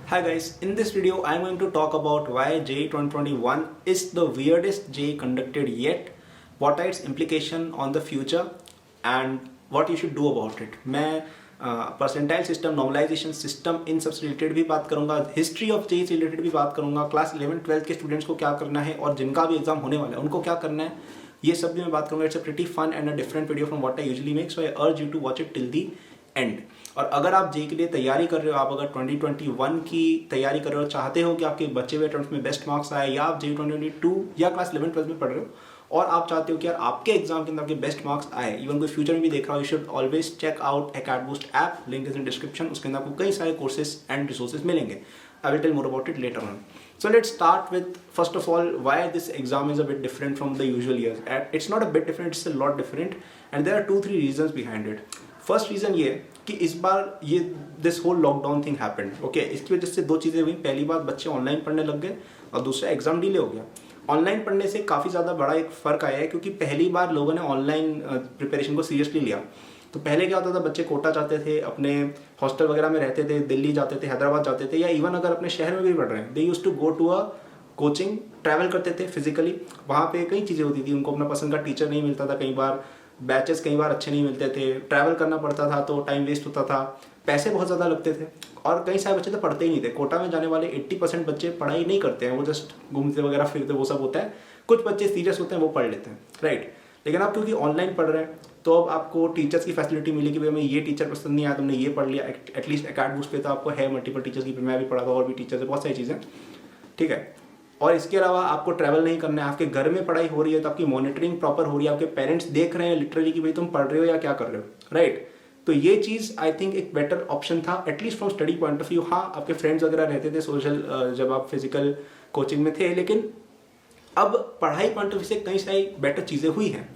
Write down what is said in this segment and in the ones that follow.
Hi guys, in this video I am going to talk about why JEE 2021 is the weirdest JEE conducted yet, what are its implication on the future and what you should do about it. मैं percentile system, normalisation system, इन सब से related भी बात करूंगा, history of JEE से related भी बात करूंगा, क्लास 11-12 के स्टूडेंट्स को क्या करना है और जिनका भी एग्जाम होने वाला है उनको क्या करना है, ये सब भी मैं बात करूंगा. It's a pretty fun and a different video from what I usually make, so I urge you to watch it till the end. और अगर आप JEE के लिए तैयारी कर रहे हो, आप अगर 2021 की तैयारी कर रहे हो, चाहते हो कि आपके बचे हुए अटेम्प्ट्स में बेस्ट मार्क्स आए, या आप JEE 2022 या क्लास 11-12 में पढ़ रहे हो और आप चाहते हो कि यार आपके एग्जाम के अंदर आपके बेस्ट मार्क्स आए, इवन कोई फ्यूचर में भी देख रहा हो, you should always check out Acadboost app, link is in description. उसके अंदर आपको कई सारे कोर्सेज एंड रिसोर्सेज मिलेंगे. I will tell more about it later on. So let's start with, first of all, why this exam is a bit different from the usual years. It's not a bit different, it's a lot different, and there are 2-3 reasons behind it. First reason ये कि इस बार ये this whole lockdown thing happened. Okay, इसकी वजह से दो चीज़ें हुई. पहली बात, बच्चे ऑनलाइन पढ़ने लग गए और दूसरा एग्जाम डिले हो गया. ऑनलाइन पढ़ने से काफ़ी ज़्यादा बड़ा एक फ़र्क आया है क्योंकि पहली बार लोगों ने ऑनलाइन प्रिपरेशन को सीरियसली लिया. तो पहले क्या होता था, बच्चे कोटा जाते थे, अपने हॉस्टल वगैरह में रहते थे, दिल्ली जाते थे, हैदराबाद जाते थे, या इवन अगर अपने शहर में भी पढ़ रहे हैं, they used to go to a coaching, travel करते थे फिजिकली. वहाँ पे कई चीज़ें होती थी, उनको अपना पसंद का टीचर नहीं मिलता था, कई बार बैचेस कई बार अच्छे नहीं मिलते थे, ट्रैवल करना पड़ता था तो टाइम वेस्ट होता था, पैसे बहुत ज़्यादा लगते थे और कई सारे बच्चे तो पढ़ते ही नहीं थे. कोटा में जाने वाले 80% बच्चे पढ़ाई नहीं करते हैं, वो जस्ट घूमते वगैरह फिरते, वो सब होता है. कुछ बच्चे सीरियस होते हैं, वो पढ़ लेते हैं, राइट. लेकिन आप क्योंकि ऑनलाइन पढ़ रहे हैं तो अब आपको टीचर्स की फैसिलिटी मिली कि भाई हमें ये टीचर पसंद नहीं आया, तुमने ये पढ़ लिया. एटलीस्ट एकेडबूस्ट पे तो आपको है मल्टीपल टीचर्स की, मैं भी पढ़ा था और भी टीचर्स है, बहुत सारी चीज़ें, ठीक है. और इसके अलावा आपको ट्रैवल नहीं करना है, आपके घर में पढ़ाई हो रही है तो आपकी मॉनिटरिंग प्रॉपर हो रही है, आपके पेरेंट्स देख रहे हैं लिटरली कि भाई तुम पढ़ रहे हो या क्या कर रहे हो, राइट. तो ये चीज़ आई थिंक एक बेटर ऑप्शन था, at least from study point of view. हाँ, आपके फ्रेंड्स वगैरह रहते थे सोशल जब आप फिजिकल कोचिंग में थे, लेकिन अब पढ़ाई पॉइंट ऑफ व्यू से कई सारी बेटर चीज़ें हुई हैं.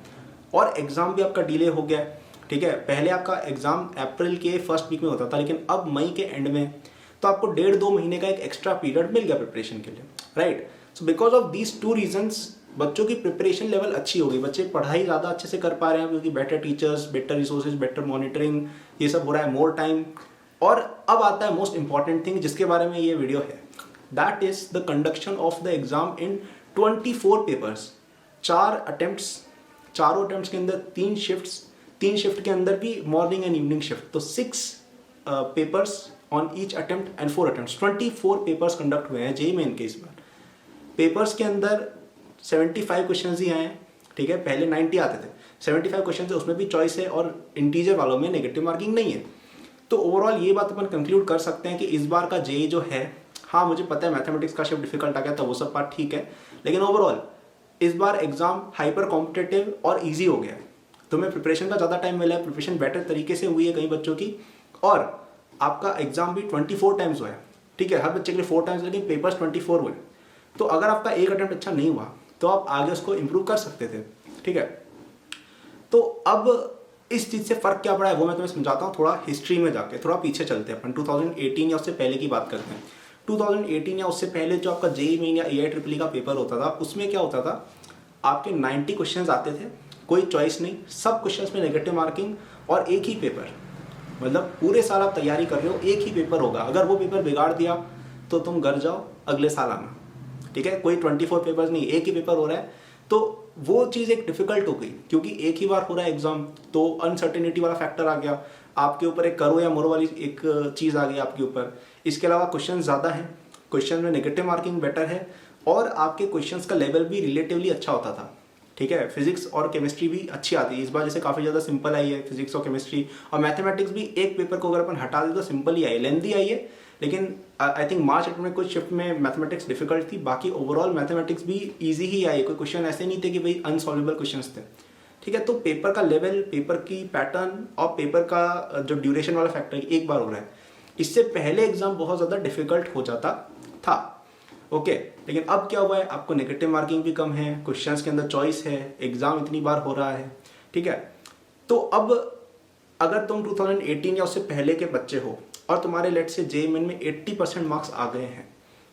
और एग्ज़ाम भी आपका डिले हो गया, ठीक है. पहले आपका एग्ज़ाम अप्रैल के फर्स्ट वीक में होता था, लेकिन अब मई के एंड में, तो आपको 1.5-2 महीने का एक एक्स्ट्रा पीरियड मिल गया प्रिपरेशन के लिए, right. So because of these 2 reasons बच्चों की प्रिपरेशन लेवल अच्छी हो गई, बच्चे पढ़ाई ज़्यादा अच्छे से कर पा रहे हैं क्योंकि better teachers, better resources, better monitoring, ये सब हो रहा है, मोर टाइम. और अब आता है मोस्ट इंपॉर्टेंट थिंग जिसके बारे में ये वीडियो है, that is the conduction of the exam in 24 papers. 4 attempts, चारों अटेम्प्ट्स के अंदर 3 शिफ्ट के अंदर भी मॉर्निंग एंड इवनिंग शिफ्ट, तो 6 papers on each attempt and 4 attempts. 24 papers conduct हुए हैं JEE मेन के इस बार. पेपर्स के अंदर 75 क्वेश्चन ही आए हैं, ठीक है. पहले 90 आते थे, 75 क्वेश्चन है, उसमें भी चॉइस है और इंटीजर वालों में नेगेटिव मार्किंग नहीं है. तो ओवरऑल ये बात अपन कंक्लूड कर सकते हैं कि इस बार का JEE जो है, हाँ मुझे पता है मैथमेटिक्स का शिफ्ट डिफिकल्ट आ गया था, वो सब बात ठीक है, लेकिन ओवरऑल इस बार एग्जाम हाइपर कॉम्पिटेटिव और ईजी हो गया. तुम्हें प्रिपरेशन का ज़्यादा टाइम मिला है, प्रिपरेशन बेटर तरीके से हुई है कई बच्चों की, और आपका एग्जाम भी 24 टाइम्स हुआ है, ठीक है. हर बच्चे के लिए 4 टाइम्स, लेकिन पेपर्स 24 हुए. तो अगर आपका एक अटेम्प्ट अच्छा नहीं हुआ तो आप आगे उसको इम्प्रूव कर सकते थे, ठीक है. तो अब इस चीज़ से फ़र्क क्या पड़ा है वो मैं तुम्हें समझाता हूँ. थोड़ा हिस्ट्री में जाके थोड़ा पीछे चलते हैं अपन, 2018 या उससे पहले की बात करते हैं. 2018 या उससे पहले जो आपका JEE मेन या EIEEE का पेपर होता था, उसमें क्या होता था, आपके 90 क्वेश्चंस आते थे, कोई चॉइस नहीं, सब क्वेश्चंस में नेगेटिव मार्किंग और एक ही पेपर. मतलब पूरे साल आप तैयारी कर रहे हो, एक ही पेपर होगा, अगर वो पेपर बिगाड़ दिया तो तुम घर जाओ, अगले साल आना, ठीक है. कोई 24 पेपर्स नहीं, एक ही पेपर हो रहा है. तो वो चीज़ एक डिफिकल्ट हो गई क्योंकि एक ही बार हो रहा है एग्जाम, तो अनसर्टेनिटी वाला फैक्टर आ गया आपके ऊपर, एक करो या मरो वाली एक चीज़ आ गई आपके ऊपर. इसके अलावा क्वेश्चन ज़्यादा हैं, क्वेश्चन में नेगेटिव मार्किंग बेटर है, और आपके क्वेश्चंस का लेवल भी रिलेटिवली अच्छा होता था, ठीक है. फिजिक्स और केमिस्ट्री भी अच्छी आती है इस बार, जैसे काफ़ी ज़्यादा सिंपल आई है फिजिक्स और केमिस्ट्री. और मैथमेटिक्स भी एक पेपर को अगर अपन हटा दें तो सिंपल ही आई है, लेंथी आई है, लेकिन आई थिंक मार्च अप्रैल में कुछ शिफ्ट में मैथमेटिक्स डिफिकल्ट थी, बाकी ओवरऑल मैथमेटिक्स भी ईजी ही आई. कोई क्वेश्चन ऐसे नहीं थे कि भाई अनसॉल्वेबल क्वेश्चन थे, ठीक है. तो पेपर का लेवल, पेपर की पैटर्न और पेपर का जो ड्यूरेशन वाला फैक्टर एक बार हो रहा है. इससे पहले एग्जाम बहुत ज़्यादा डिफिकल्ट हो जाता था, ओके. लेकिन अब क्या हुआ है, आपको नेगेटिव मार्किंग भी कम है, क्वेश्चंस के अंदर चॉइस है, एग्जाम इतनी बार हो रहा है, ठीक है. तो अब अगर तुम 2018 या उससे पहले के बच्चे हो और तुम्हारे लेट से JEE मेन में 80% मार्क्स आ गए हैं,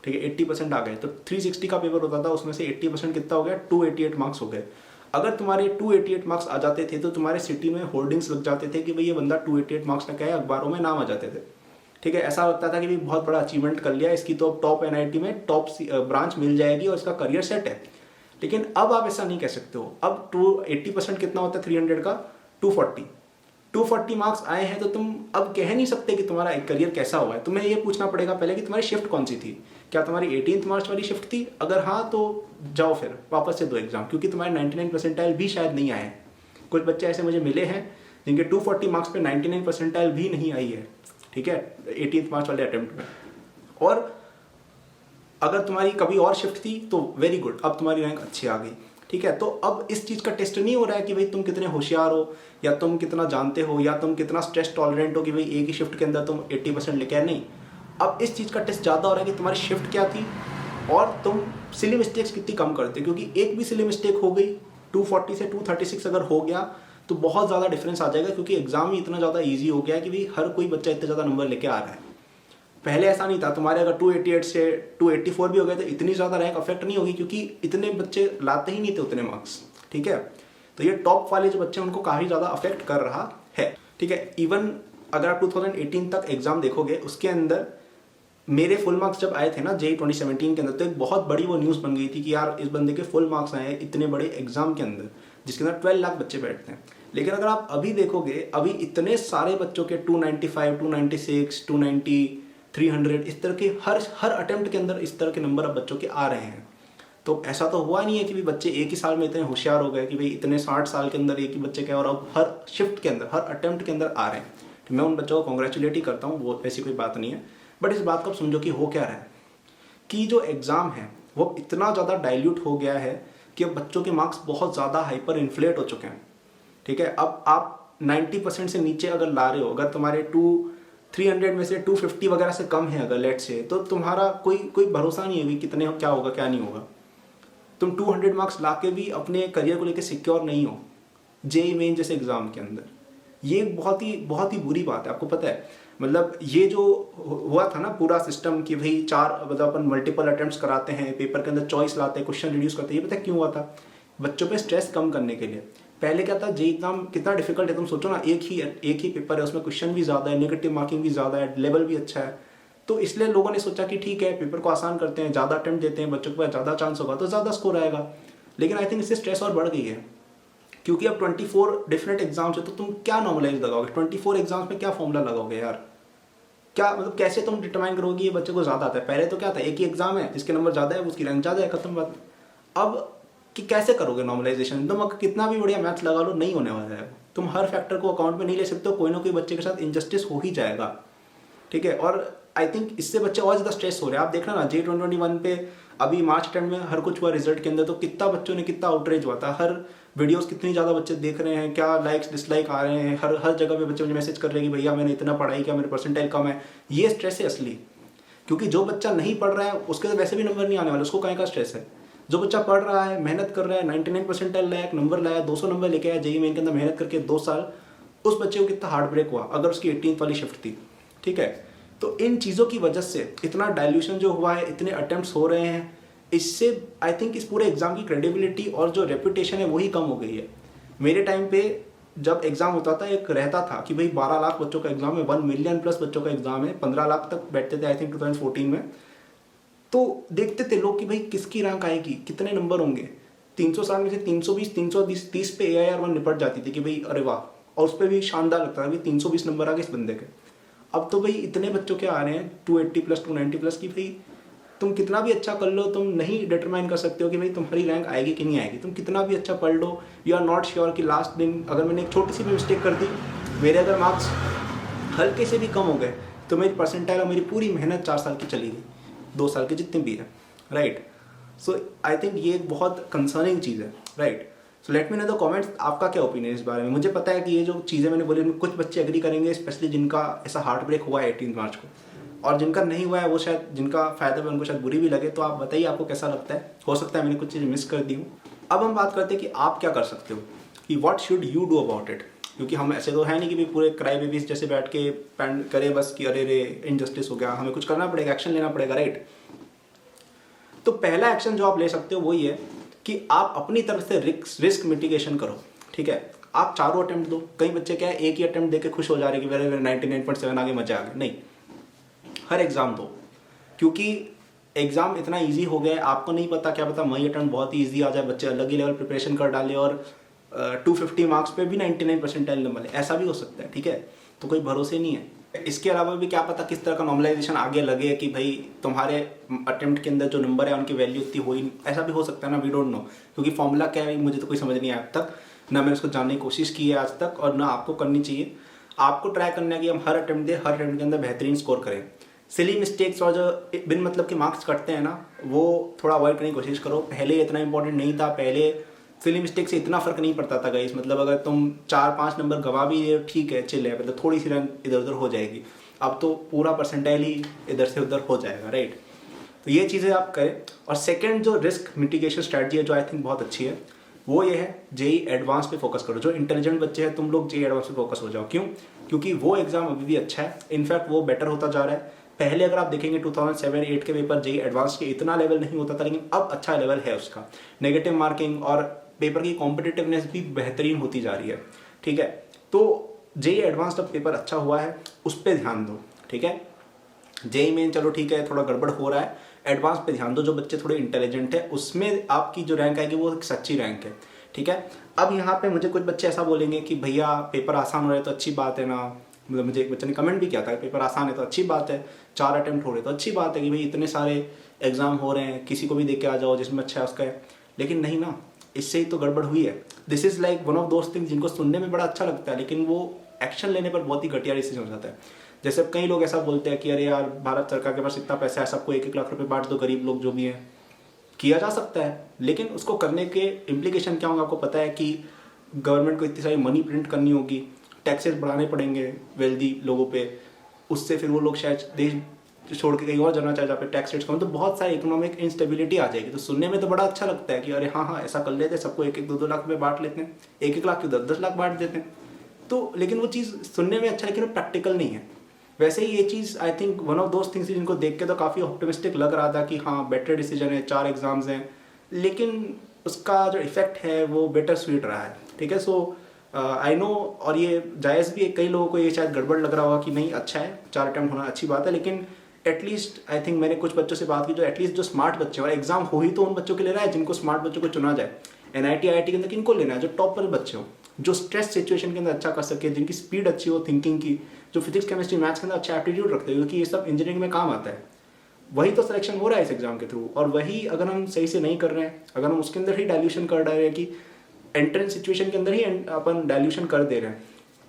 ठीक है, 80% आ गए, तो 360 का पेपर होता था, उसमें से 80% कितना हो गया, 288 मार्क्स हो गए. अगर तुम्हारे 288 मार्क्स आ जाते थे तो तुम्हारे सिटी में होर्डिंग्स लग जाते थे कि भाई ये बंदा 288 मार्क्स लेके आया, अखबारों में नाम आ जाते थे, ठीक है, ऐसा लगता था कि भी बहुत बड़ा अचीवमेंट कर लिया, इसकी तो अब टॉप एनआईटी में टॉप ब्रांच मिल जाएगी और इसका करियर सेट है। लेकिन अब आप ऐसा नहीं कह सकते हो। अब 80% कितना होता है 300 का? 240 मार्क्स आए हैं, तो तुम अब कह नहीं सकते कि तुम्हारा एक करियर कैसा हुआ है। तुम्हें ये पूछना पड़ेगा पहले कि तुम्हारी शिफ्ट कौन सी थी। क्या तुम्हारी 18th मार्च वाली शिफ्ट थी? अगर हाँ तो जाओ फिर वापस से दो एग्जाम, क्योंकि तुम्हारे 99 परसेंटाइल भी शायद नहीं आए हैं। कुछ बच्चे ऐसे मुझे मिले हैं जिनके 240 मार्क्स पे 99 परसेंटाइल भी नहीं आई है, ठीक है, 18th मार्च वाले अटेम्प्ट में। और अगर तुम्हारी कभी और शिफ्ट थी तो वेरी गुड, अब तुम्हारी रैंक अच्छी आ गई, ठीक है। तो अब इस चीज़ का टेस्ट नहीं हो रहा है कि भाई तुम कितने होशियार हो, या तुम कितना जानते हो, या तुम कितना स्ट्रेस टॉलरेंट हो कि भाई एक ही शिफ्ट के अंदर तुम 80% लेके आए। नहीं, अब इस चीज़ का टेस्ट ज़्यादा हो रहा है कि तुम्हारी शिफ्ट क्या थी और तुम सिली मिस्टेक्स कितनी कम करते। क्योंकि एक भी सिली मिस्टेक हो गई, 240 से 236 अगर हो गया तो बहुत ज़्यादा डिफरेंस आ जाएगा, क्योंकि एग्जाम ही इतना ज़्यादा ईजी हो गया है कि भाई हर कोई बच्चा इतने ज़्यादा नंबर लेके आ रहा है। पहले ऐसा नहीं था। तुम्हारे अगर 288 से 284 भी हो गए तो इतनी ज़्यादा रैंक अफेक्ट नहीं होगी, क्योंकि इतने बच्चे लाते ही नहीं थे उतने मार्क्स, ठीक है। तो ये टॉप वाले जो बच्चे हैं उनको काफ़ी ज़्यादा अफेक्ट कर रहा है, ठीक है। इवन अगर आप 2018 तक एग्जाम देखोगे, उसके अंदर मेरे फुल मार्क्स जब आए थे ना JEE 2017 के अंदर, तो एक बहुत बड़ी वो न्यूज़ बन गई थी कि यार इस बंदे के फुल मार्क्स आए हैं इतने बड़े एग्जाम के अंदर, जिसके अंदर 12 लाख बच्चे बैठते हैं। लेकिन अगर आप अभी देखोगे, अभी इतने सारे बच्चों के 295, 296, 290, 300 इस तरह के हर अटेम्प्ट के अंदर इस तरह के नंबर अब बच्चों के आ रहे हैं। तो ऐसा तो हुआ नहीं है कि भी बच्चे एक ही साल में इतने होशियार हो गए कि भाई इतने 60 साल के अंदर एक ही बच्चे के, और अब हर शिफ्ट के अंदर, हर अटेम्प्ट के अंदर आ रहे हैं। तो मैं उन बच्चों को कॉन्ग्रेचुलेट ही करता हूँ, वो ऐसी कोई बात नहीं है। बट इस बात को समझो कि हो क्या रहा है कि जो एग्ज़ाम है वो इतना ज़्यादा डाइल्यूट हो गया है कि अब बच्चों के मार्क्स बहुत ज़्यादा हाइपर इन्फ्लेट हो चुके हैं, ठीक है। अब आप 90% से नीचे अगर ला रहे हो, अगर तुम्हारे 300 में से 250 वगैरह से कम है अगर लेट से, तो तुम्हारा कोई भरोसा नहीं है कि कितने क्या होगा क्या नहीं होगा। तुम 200 मार्क्स ला के भी अपने करियर को लेकर सिक्योर नहीं हो JEE मेन जैसे एग्जाम के अंदर। ये बहुत ही बुरी बात है। आपको पता है, मतलब ये जो हुआ था ना पूरा सिस्टम कि भाई मतलब अपन मल्टीपल अटेम्प्ट्स कराते हैं, पेपर के अंदर चॉइस लाते हैं, क्वेश्चन रिड्यूस करते हैं, ये पता है क्यों हुआ था? बच्चों पे स्ट्रेस कम करने के लिए। पहले क्या था, JEE एग्जाम कितना डिफिकल्ट है, तुम सोचो ना, एक ही पेपर है, उसमें क्वेश्चन भी ज़्यादा है, नेगेटिव मार्किंग भी ज़्यादा है, लेवल भी अच्छा है। तो इसलिए लोगों ने सोचा कि ठीक है पेपर को आसान करते हैं, ज़्यादा अटेम्प्ट देते हैं, बच्चों के पास ज़्यादा चांस होगा तो ज़्यादा स्कोर आएगा। लेकिन आई थिंक इससे स्ट्रेस और बढ़ गई है, क्योंकि अब 24 डिफरेंट एग्जाम्स है, तो तुम क्या नॉर्मलाइज लगाओगे? 24 एग्जाम्स में क्या फॉर्मूला लगाओगे यार? क्या मतलब कैसे तुम डिटरमाइन करोगे ये बच्चे को ज़्यादा आता है? पहले तो क्या था, एक ही एग्जाम है, जिसके नंबर ज़्यादा है उसकी रैंक ज़्यादा है, खत्म बात। अब कि कैसे करोगे नॉर्मलाइजेशन? तुम कितना भी बढ़िया मैथ्स लगा लो, नहीं होने वाला है। तुम हर फैक्टर को अकाउंट में नहीं ले सकते हो, कोई ना कोई बच्चे के साथ इनजस्टिस हो ही जाएगा, ठीक है। और आई थिंक इससे बच्चे और ज़्यादा स्ट्रेस हो रहे हैं। आप देखना ना JEE 2021 पे अभी मार्च 10 में हर कुछ हुआ रिजल्ट के अंदर, तो कितना बच्चों ने कितना आउटरीच हुआ था, हर वीडियोस कितनी ज़्यादा बच्चे देख रहे हैं, क्या लाइक्स डिसलाइक आ रहे हैं, हर जगह पे बच्चे मुझे मैसेज कर रहे हैं कि भैया मैंने इतना पढ़ाई किया, मेरे परसेंटाइल कम है। ये स्ट्रेस है असली, क्योंकि जो बच्चा नहीं पढ़ रहा है उसके तो वैसे भी नंबर नहीं आने वाले, उसको कहीं का स्ट्रेस है। जो बच्चा पढ़ रहा है, मेहनत कर रहा है, 99 परसेंटाइल लाया, नंबर लाया, 200 नंबर लेके आया JEE मेन के अंदर मेहनत करके 2 साल, उस बच्चे को कितना हार्ट ब्रेक हुआ अगर उसकी 18th वाली शिफ्ट थी, ठीक है। तो इन चीज़ों की वजह से इतना डाइल्यूशन जो हुआ है, इतने अटेम्प्ट्स हो रहे हैं, इससे आई थिंक इस पूरे एग्जाम की क्रेडिबिलिटी और जो रेपुटेशन है वही कम हो गई है। मेरे टाइम पे जब एग्जाम होता था, एक रहता था कि भाई 12 लाख बच्चों का एग्जाम है, 1 मिलियन प्लस बच्चों का एग्जाम है, 15 लाख तक बैठते थे आई थिंक 2014 में। तो देखते थे लोग कि भाई किसकी रैंक आएगी, कितने नंबर होंगे। 360 में से 320, 330 पे AIR1 निपट जाती थी कि भाई अरे वाह, और उस पर भी शानदार लगता था, भाई 320 नंबर आ गए इस बंदे के। अब तो भाई इतने बच्चों के आ रहे हैं 280 प्लस 290 प्लस की भाई तुम कितना भी अच्छा कर लो, तुम नहीं डिटरमाइन कर सकते हो कि भाई तुम्हारी रैंक आएगी कि नहीं आएगी। तुम कितना भी अच्छा पढ़ लो, यू आर नॉट श्योर कि लास्ट दिन अगर मैंने एक छोटी सी भी मिस्टेक कर दी, मेरे अगर मार्क्स हल्के से भी कम हो गए, तो मेरी परसेंटाइल और मेरी पूरी मेहनत 4 साल की चली गई, 2 साल की जितनी भी है, राइट। सो आई थिंक ये एक बहुत कंसर्निंग चीज़ है, right. So let me know the comments, आपका क्या ओपिनियन इस बारे में। मुझे पता है कि ये जो चीज़ें मैंने बोली उनमें कुछ बच्चे एग्री करेंगे, स्पेशली जिनका ऐसा हार्ट ब्रेक हुआ है 18 मार्च को, और जिनका नहीं हुआ है वो शायद, जिनका फ़ायदा है उनको शायद बुरी भी लगे। तो आप बताइए आपको कैसा लगता है, हो सकता है मैंने कुछ चीज़ें मिस कर दी हूँ। अब हम बात करते हैं कि आप क्या कर सकते हो, कि what should you do about it. क्योंकि हम ऐसे तो है नहीं कि भी पूरे क्राई बेबीज जैसे बैठ के पैंड करें बस कि अरे रे इनजस्टिस हो गया, हमें कुछ करना पड़ेगा, एक्शन लेना पड़ेगा, राइट। तो पहला एक्शन जो आप ले सकते हो वो ये है कि आप अपनी तरफ से रिस्क मिटिगेशन करो, ठीक है। आप चारों अटेम्प्ट दो। कई बच्चे क्या है एक ही अटेम्प्ट देके खुश हो जा रहे हैं कि मेरे 99.7 आगे मजा आ गया, नहीं। हर एग्ज़ाम दो, क्योंकि एग्ज़ाम इतना इजी हो गया है, आपको नहीं पता, क्या पता मई अटेम्प्ट बहुत ही ईजी आ जाए, बच्चे अलग ही लेवल प्रिपरेशन कर डाले और 250 मार्क्स पे भी 99 परसेंटाइल नंबर है, ऐसा भी हो सकता है, ठीक है। तो कोई भरोसे नहीं है। इसके अलावा भी क्या पता किस तरह का नॉर्मलाइजेशन आगे लगे कि भाई तुम्हारे अटेम्प्ट के अंदर जो नंबर है उनकी वैल्यू इतनी हो ही, ऐसा भी हो सकता है ना, वी डोंट नो, क्योंकि फॉर्मूला क्या है मुझे तो कोई समझ नहीं आया अब तक, ना मैंने उसको जानने की कोशिश की है आज तक, और ना आपको करनी चाहिए। आपको ट्राई करना है कि हम हर अटेम्प्ट दें, हर अटेम्प्ट के अंदर बेहतरीन स्कोर करें। सिली मिस्टेक्स और जो बिन मतलब के मार्क्स कटते हैं ना, वो थोड़ा अवॉइड करने की कोशिश करो। पहले इतना इंपॉर्टेंट नहीं था, पहले सिली मिस्टेक से इतना फर्क नहीं पड़ता था गाइस, मतलब अगर तुम 4-5 नंबर गवा भी ये ठीक है, चिल है, मतलब थोड़ी सी रैंक इधर उधर हो जाएगी। अब तो पूरा परसेंटाइल ही इधर से उधर हो जाएगा, राइट। तो ये चीज़ें आप करें। और सेकंड जो रिस्क मिटिगेशन स्ट्रैटेजी है, जो आई थिंक बहुत अच्छी है, वो ये है जेई एडवांस पे फोकस करो। जो इंटेलिजेंट बच्चे हैं तुम लोग जेई एडवांस पे फोकस हो जाओ। क्यों? क्योंकि वो एग्जाम अभी भी अच्छा है, इनफैक्ट वो बेटर होता जा रहा है। पहले अगर आप देखेंगे 2007-8 के पेपर जेई एडवांस के इतना लेवल नहीं होता था, लेकिन अब अच्छा लेवल है उसका। नेगेटिव मार्किंग और पेपर की कॉम्पिटिटिवनेस भी बेहतरीन होती जा रही है, ठीक है। तो जेई एडवांस जब पेपर अच्छा हुआ है उस पर ध्यान दो, ठीक है। जेई मेन चलो ठीक है थोड़ा गड़बड़ हो रहा है, एडवांस पे ध्यान दो। जो बच्चे थोड़े इंटेलिजेंट है उसमें आपकी जो रैंक आएगी वो एक सच्ची रैंक है, ठीक है। अब यहाँ पे मुझे कुछ बच्चे ऐसा बोलेंगे कि भैया पेपर आसान हो रहा है तो अच्छी बात है ना, मतलब मुझे एक बच्चे ने कमेंट भी किया था पेपर आसान है तो अच्छी बात है, 4 अटेम्प्ट हो रहे तो अच्छी बात है कि भाई इतने सारे एग्जाम हो रहे हैं, किसी को भी देके आ जाओ जिसमें अच्छा है उसका है। लेकिन नहीं ना, इससे ही तो गड़बड़ हुई है। This is like one of those things जिनको सुनने में बड़ा अच्छा लगता है, लेकिन वो एक्शन लेने पर बहुत ही घटिया डिसीजन हो जाता है। जैसे कई लोग ऐसा बोलते हैं कि अरे यार भारत सरकार के पास इतना पैसा है, सबको 1-1 लाख रुपए बांट दो, गरीब लोग जो भी हैं। किया जा सकता है, लेकिन उसको करने के इम्प्लीकेशन क्या होंगे आपको पता है कि गवर्नमेंट को इतनी सारी मनी प्रिंट करनी होगी, टैक्सेस बढ़ाने पड़ेंगे वेल्दी लोगों पे, उससे फिर वो लोग शायद देश छोड़ के कहीं और जाना चाहे जहाँ पे टैक्स रेट्स कम, तो बहुत सारी इकोनॉमिक इंस्टेबिलिटी आ जाएगी। तो सुनने में तो बड़ा अच्छा लगता है कि अरे हाँ हाँ ऐसा कर लेते हैं, सबको 1-1, 2-2 लाख रुपए बांट लेते हैं, 1-1 लाख के 10-10 लाख बांट देते हैं। तो लेकिन वो चीज़ सुनने में अच्छा, लेकिन वो प्रैक्टिकल नहीं है। वैसे ही ये चीज़ I think one of those things जिनको देख के तो काफ़ी ऑप्टिमिस्टिक लग रहा था कि हाँ बेटर डिसीजन है, 4 एग्जाम्स हैं, लेकिन उसका जो इफेक्ट है वो बेटर स्वीट रहा है, ठीक है। सो आई नो, और ये जायज़ भी है, कई लोगों को ये शायद गड़बड़ लग रहा होगा कि नहीं अच्छा है 4 अटेम्प्ट होना अच्छी बात है, लेकिन एटलीस्ट आई थिंक मैंने कुछ बच्चों से बात की जो एटलीस्ट जो स्मार्ट बच्चे, और एग्जाम हो ही तो उन बच्चों के लिए रहा है जिनको स्मार्ट बच्चों को चुना जाए। एनआईटी आईआईटी के अंदर किनको लेना है? जो टॉप पर बच्चे हो, जो स्ट्रेस सिचुएशन के अंदर अच्छा कर सके, जिनकी स्पीड अच्छी हो थिंकिंग की, जो फिजिक्स केमिस्ट्री मैथ्स के अंदर अच्छा एप्टीट्यूड रखते हो, क्योंकि ये सब इंजीनियरिंग में काम आता है। वही तो सिलेक्शन हो रहा है इस एग्जाम के थ्रू, और वही अगर हम सही से नहीं कर रहे हैं, अगर हम उसके अंदर ही डाइल्यूशन कर रहे हैं कि एंट्रेंस सिचुएशन के अंदर ही अपन डाइल्यूशन कर दे रहे हैं,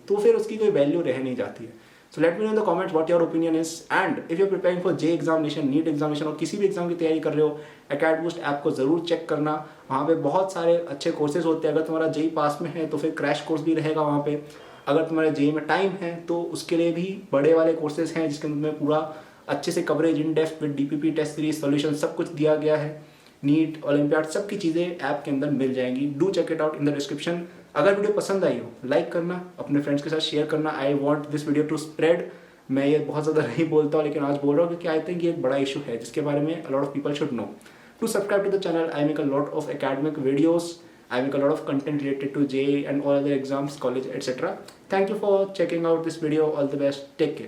तो फिर उसकी कोई वैल्यू रह नहीं जाती है। So let me know in the comments what your opinion is, and if you are preparing for JEE examination, NEET examination, और किसी भी एग्जाम की तैयारी कर रहे हो, एकेडमी बूस्ट ऐप को जरूर चेक करना। वहाँ पे बहुत सारे अच्छे कोर्सेज होते हैं। अगर तुम्हारा जेई पास में है तो फिर क्रैश कोर्स भी रहेगा वहाँ पे। अगर तुम्हारे जेई में टाइम है तो उसके लिए भी बड़े वाले कोर्सेज हैं जिसके अंदर पूरा अच्छे से coverage in depth with DPP test series solution सब कुछ दिया गया है। नीट ओलंपियाड सबकी चीज़ें ऐप के अंदर मिल जाएंगी। Do check it out in the description. अगर वीडियो पसंद आई हो लाइक करना, अपने फ्रेंड्स के साथ शेयर करना। I want this video to spread. मैं ये बहुत ज़्यादा नहीं बोलता हूँ, लेकिन आज बोल रहा हूँ क्योंकि आई थिंक ये एक बड़ा इशू है जिसके बारे में a lot of people should know. To subscribe to the channel, I make a lot of academic videos. I make a lot of content related to JEE and all other exams, college, etc. Thank you for checking out this video. All the best. Take care.